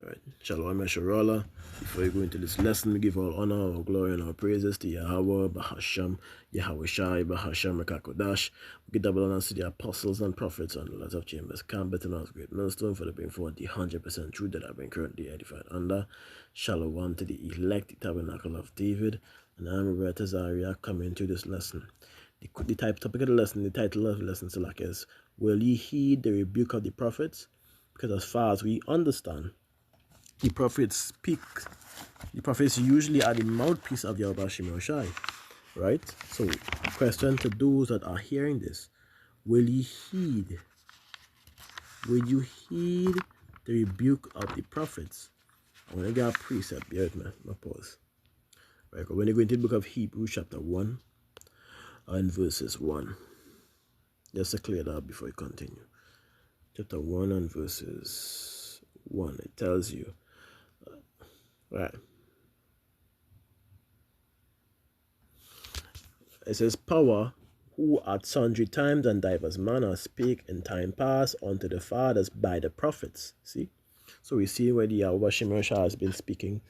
Right. Shalom, Mesharola. Before you go into this lesson, we give all honor, all glory, and all praises to Yahweh, Bahasham, Yahweh Shai, Bahasham, Rekakodash. We give double honors to the apostles and prophets and rulers of chambers, Cambet and House Great Millstone for the bring forth the 100% truth that I've been currently edified under. Shalom to the elect tabernacle of David. And I'm Roberta Zaria coming to this lesson. The topic of the lesson, the title of the lesson, Selak, is Will ye heed the rebuke of the prophets? Because as far as we understand, the prophets speak. The prophets usually are the mouthpiece of Yahweh Shem Shai, right? So, question to those that are hearing this: Will you heed? Will you heed the rebuke of the prophets? I want to get a precept. Bear with me. My pause. Right. When you go into the book of Hebrews, chapter 1 and verses 1, just to clear that up before you continue. Chapter 1 and verses 1. It tells you. Right. It says, Power, who at sundry times and divers manners spake in time past unto the fathers by the prophets. See? So we see where the Yahweh Shemar has been speaking,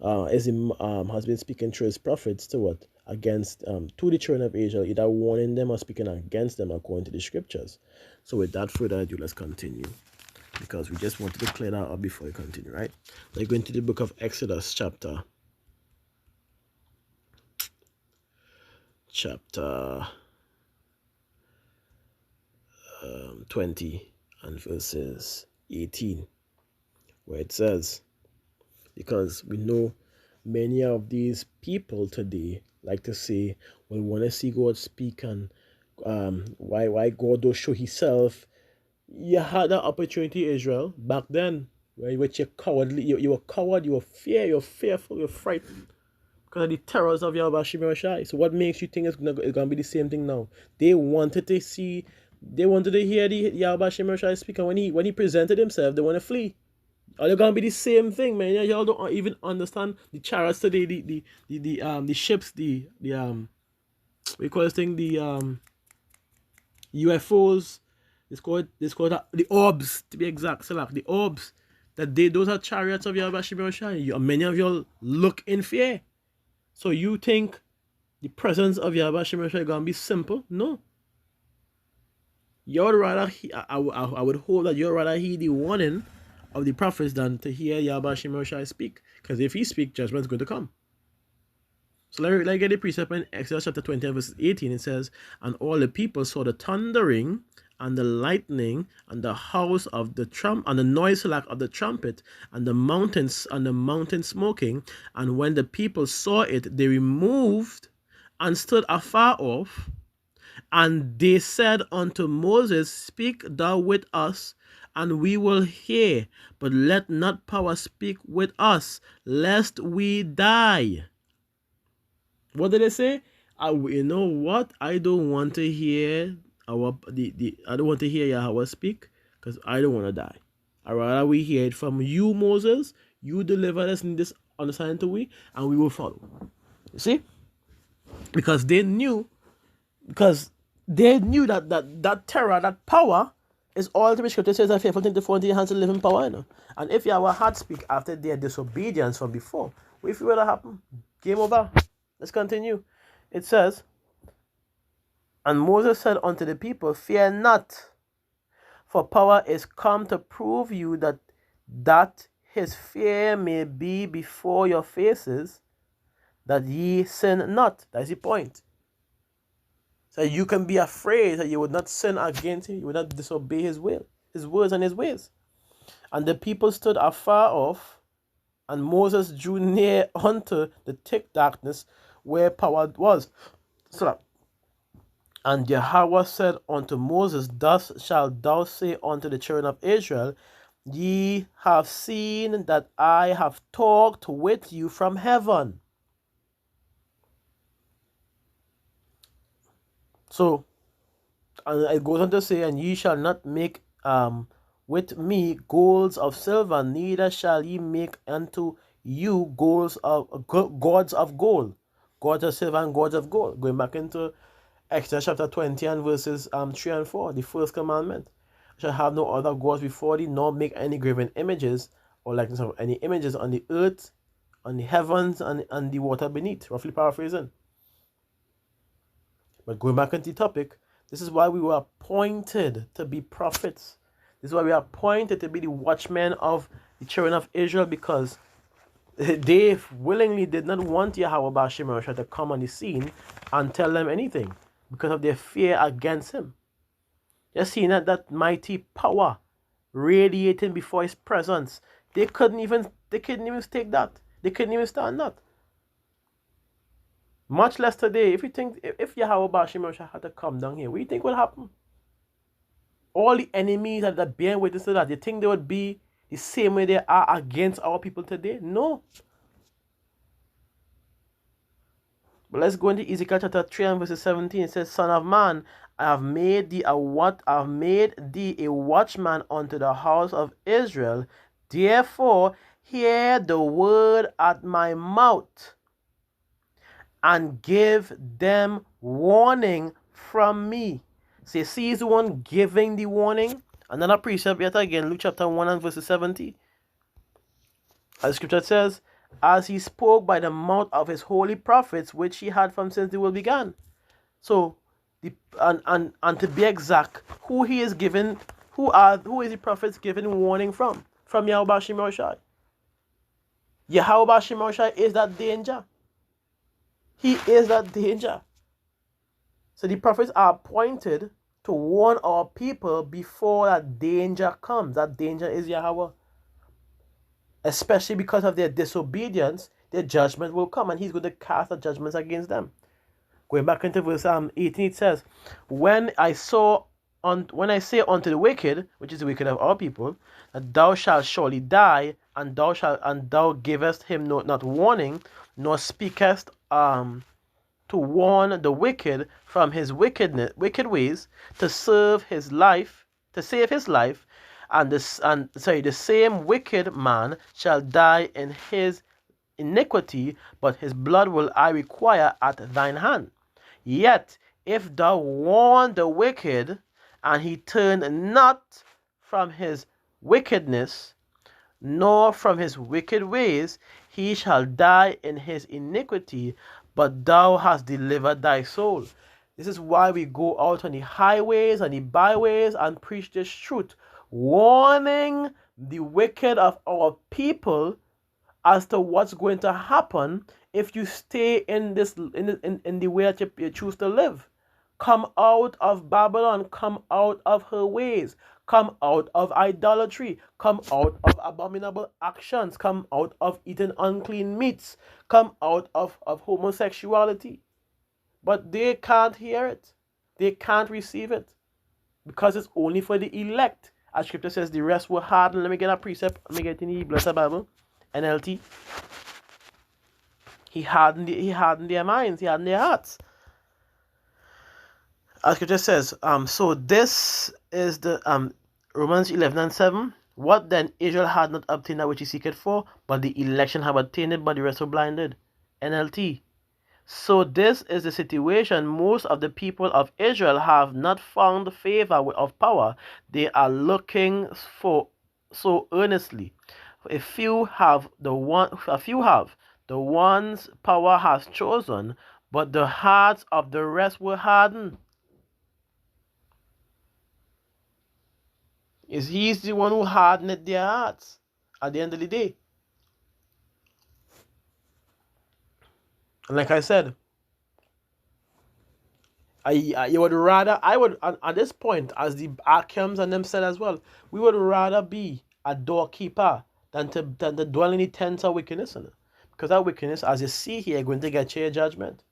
has been speaking through his prophets to what? Against, to the children of Israel, either warning them or speaking against them according to the scriptures. So with that further ado, let's continue, because we just wanted to clear that up before we continue, right? Let's go into the book of Exodus, chapter 20 and verses 18, where it says, because we know many of these people today like to say, well, we want to see God speak, and why God don't show himself. You had that opportunity, Israel, back then, which you're cowardly, you were coward, you were fearful, you're frightened because of the terrors of Yahweh Shemar Shai. So what makes you think it's gonna be the same thing now? They wanted to hear the Yahweh Shemar Shai speak, and when he presented himself, they want to flee. Are they gonna be the same thing, man? Y'all don't even understand the chariots today, the ships, we call this thing the UFOs. It's called the orbs, to be exact. So like the orbs, those are chariots of Yahweh Shemar Shai. Many of y'all look in fear. So you think the presence of Yahweh Shemar Shai gonna be simple? No. You'd rather I would hope that you'd rather hear the warning of the prophets than to hear Yahweh Shemar Shai speak. Because if he speaks, judgment is going to come. So let's get the precept in Exodus chapter 20 verse 18. It says, and all the people saw the thundering and the lightning and the house of the trump and the noise like of the trumpet and the mountains smoking. And when the people saw it, they removed and stood afar off. And they said unto Moses, speak thou with us, and we will hear, but let not power speak with us, lest we die. What did they say? You know what? I don't want to hear I don't want to hear Yahweh speak, because I don't want to die. I rather we hear it from you, Moses. You deliver us in this understanding we, and we will follow. You see? Because they knew that terror, that power, is all to be scripture says that faithful thing to fall into the hands of living power, you know. And if Yahweh had speak after their disobedience from before, what if it would have happened? Game over. Let's continue. It says, and Moses said unto the people, fear not, for power is come to prove you that his fear may be before your faces, that ye sin not. That's the point. So you can be afraid that you would not sin against him, you would not disobey his will, his words and his ways. And the people stood afar off, and Moses drew near unto the thick darkness where power was. So, and Yahweh said unto Moses, thus shalt thou say unto the children of Israel, ye have seen that I have talked with you from heaven. So, and it goes on to say, and ye shall not make with me gods of silver, neither shall ye make unto you gods of gods of gold, gods of silver and gods of gold. Going back into Exodus chapter 20 and verses 3 and 4, the first commandment. Shall have no other gods before thee, nor make any graven images or likeness of any images on the earth, on the heavens, and the water beneath, roughly paraphrasing. But going back into the topic, this is why we were appointed to be prophets. This is why we are appointed to be the watchmen of the children of Israel, because they willingly did not want Yahweh Bashim Rosha to come on the scene and tell them anything because of their fear against him. You're seeing that mighty power radiating before his presence. They couldn't even take that. They couldn't even stand that. Much less today. If you think if Yahweh Bashim Rosha had to come down here, what do you think would happen? All the enemies that are bearing witness to that, you think they would be the same way they are against our people today? No. But let's go into Ezekiel chapter 3 and verse 17. It says, Son of man, I have made thee a watchman unto the house of Israel. Therefore, hear the word at my mouth, and give them warning from me. So you see, he's the one giving the warning. Another precept yet again, Luke chapter 1 and verse 70. As the scripture says, as he spoke by the mouth of his holy prophets, which he had from since the world began. So, and to be exact, who he is giving, who is the prophets giving warning from? From Yahweh Bashim Roshai. Yahweh Bashim Roshai is that danger. He is that danger. So the prophets are appointed to warn our people before that danger comes. That danger is Yahweh. Especially because of their disobedience, their judgment will come, and he's going to cast the judgments against them. Going back into verse 18, it says, When I say unto the wicked, which is the wicked of our people, that thou shalt surely die, and thou givest him not warning, nor speakest to warn the wicked from his wicked ways, to save his life, and the same wicked man shall die in his iniquity, but his blood will I require at thine hand. Yet if thou warn the wicked, and he turn not from his wickedness, nor from his wicked ways, he shall die in his iniquity, but thou hast delivered thy soul. This is why we go out on the highways and the byways and preach this truth, warning the wicked of our people as to what's going to happen if you stay in the way that you choose to live. Come out of Babylon, come out of her ways, come out of idolatry, come out of abominable actions, come out of eating unclean meats, come out of homosexuality. But they can't hear it. They can't receive it, because it's only for the elect. As scripture says, the rest were hardened. Let me get a precept. Let me get in the Blessed Bible, NLT. He hardened their minds. He hardened their hearts. As scripture says, so this is the Romans 11 and 7. What then? Israel had not obtained that which he seeketh for, but the election have obtained it, but the rest were blinded. NLT. So this is the situation. Most of the people of Israel have not found favor of power. They are looking for so earnestly. A few have, the ones power has chosen, but the hearts of the rest were hardened. He's the one who hardened their hearts at the end of the day. And like I said, I would at this point, as the Archims and them said as well, we would rather be a doorkeeper than to dwell in the tents of wickedness. Because that wickedness, as you see here, going to get your judgment.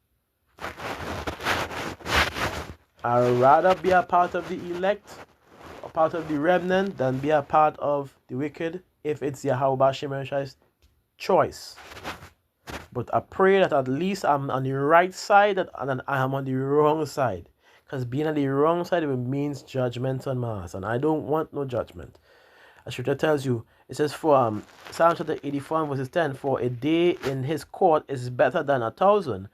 I'd rather be a part of the elect, a part of the remnant, than be a part of the wicked if it's Yahweh Bashim Shai's choice. But I pray that at least I'm on the right side and I am on the wrong side. Because being on the wrong side, it means judgment on mass. And I don't want no judgment. As scripture tells you, it says for Psalm chapter 84 verses 10, for a day in his court is better than 1,000.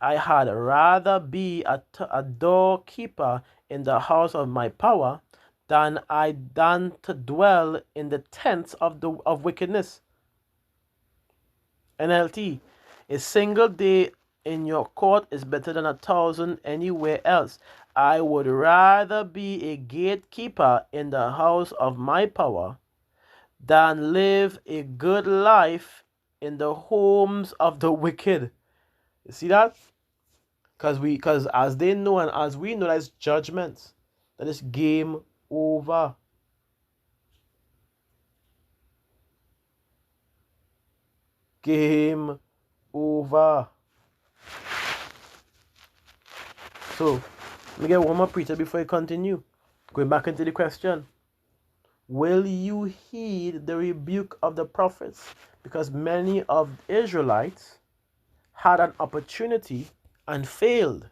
I had rather be a doorkeeper in the house of my power than to dwell in the tents of wickedness. NLT. A single day in your court is better than 1,000 anywhere else. I would rather be a gatekeeper in the house of my power than live a good life in the homes of the wicked. You see that? Because as they know and as we know, that's judgment. That is game over. Game over. So, let me get one more preacher before I continue. Going back into the question. Will you heed the rebuke of the prophets? Because many of the Israelites had an opportunity and failed.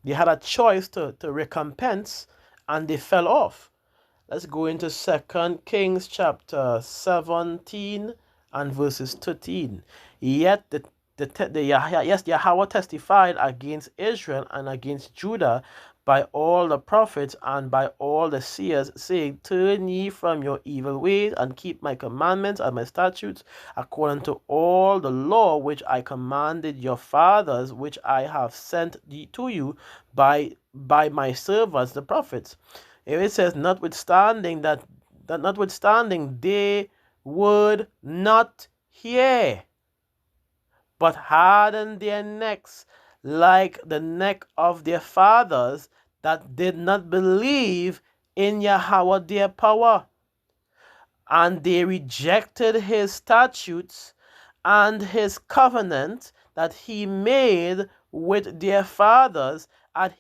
They had a choice to recompense and they fell off. Let's go into 2 Kings chapter 17 and verses 13. Yet Yahweh testified against Israel and against Judah by all the prophets and by all the seers, saying, Turn ye from your evil ways and keep my commandments and my statutes, according to all the law which I commanded your fathers, which I have sent to you by my servants the prophets. It says, notwithstanding they would not hear, but hardened their necks like the neck of their fathers that did not believe in Yahweh their power. And they rejected his statutes and his covenant that he made with their fathers, and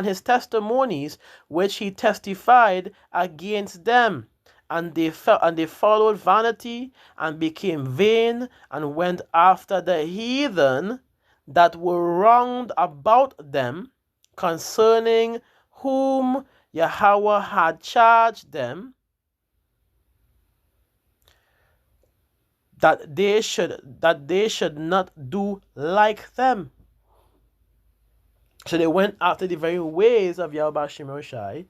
his testimonies which he testified against them. And they followed vanity and became vain and went after the heathen that were wronged about them, concerning whom Yahweh had charged them, that they should not do like them. So they went after the very ways of Yahweh Shai.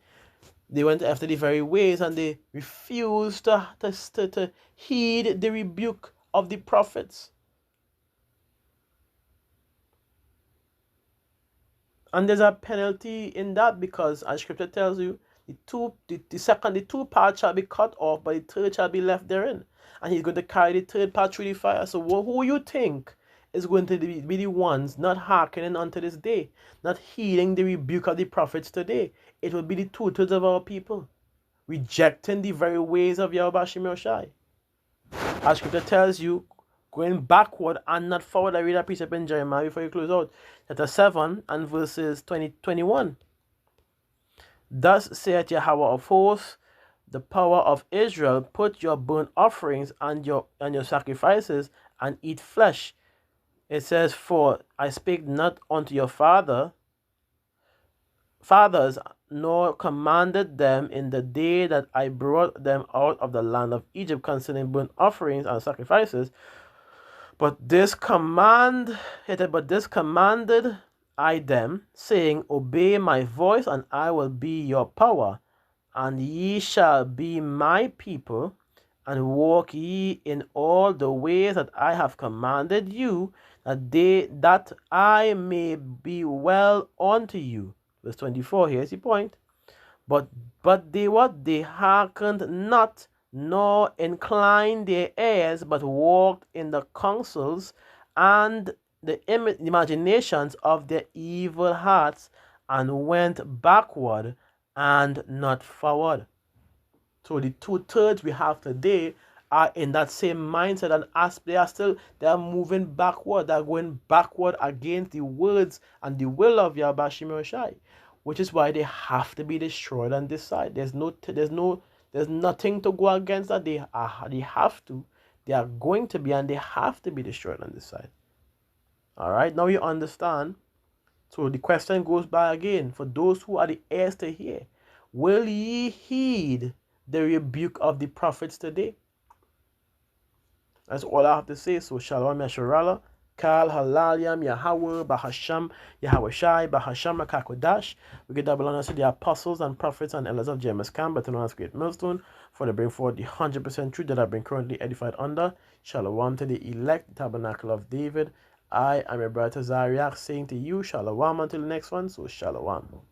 They went after the very ways and they refused to heed the rebuke of the prophets. And there's a penalty in that, because as scripture tells you, the two parts shall be cut off, but the third shall be left therein. And he's going to carry the third part through the fire. So who you think is going to be the ones not hearkening unto this day, not heeding the rebuke of the prophets today? It will be the 2/3 of our people, rejecting the very ways of Yahweh Shai. As scripture tells you, going backward and not forward. I read a precept in Jeremiah before you close out. Chapter 7 and verses 21. Thus saith Yahweh of hosts, the power of Israel, put your burnt offerings and your sacrifices, and eat flesh. It says, For I spake not unto your fathers, nor commanded them in the day that I brought them out of the land of Egypt concerning burnt offerings and sacrifices. But this commanded I them, saying, Obey my voice, and I will be your power, and ye shall be my people, and walk ye in all the ways that I have commanded you, that I may be well unto you. Verse 24, here's the point. But they hearkened not, nor inclined their ears, but walked in the counsels and the imaginations of their evil hearts, and went backward and not forward. So the 2/3 we have today are in that same mindset, and as they are moving backward. They are going backward against the words and the will of Yahweh Shai, which is why they have to be destroyed on this side. There's nothing to go against that. They have to. They are going to be, and they have to be destroyed on this side. All right, now you understand. So the question goes back again, for those who are the heirs to hear, will ye heed the rebuke of the prophets today? That's all I have to say. So shalom, Yasharallah. Kal Halalyam Yahweh Bahasham Yahweh Shai Bahasham Makakodash. We give double honors to the apostles and prophets and elders of James Camp, but known as Great Millstone, for they bring forth the 100% truth that have been currently edified under. Shalom to the elect, the tabernacle of David. I am your brother Zariach saying to you, Shalom until the next one, so Shalom.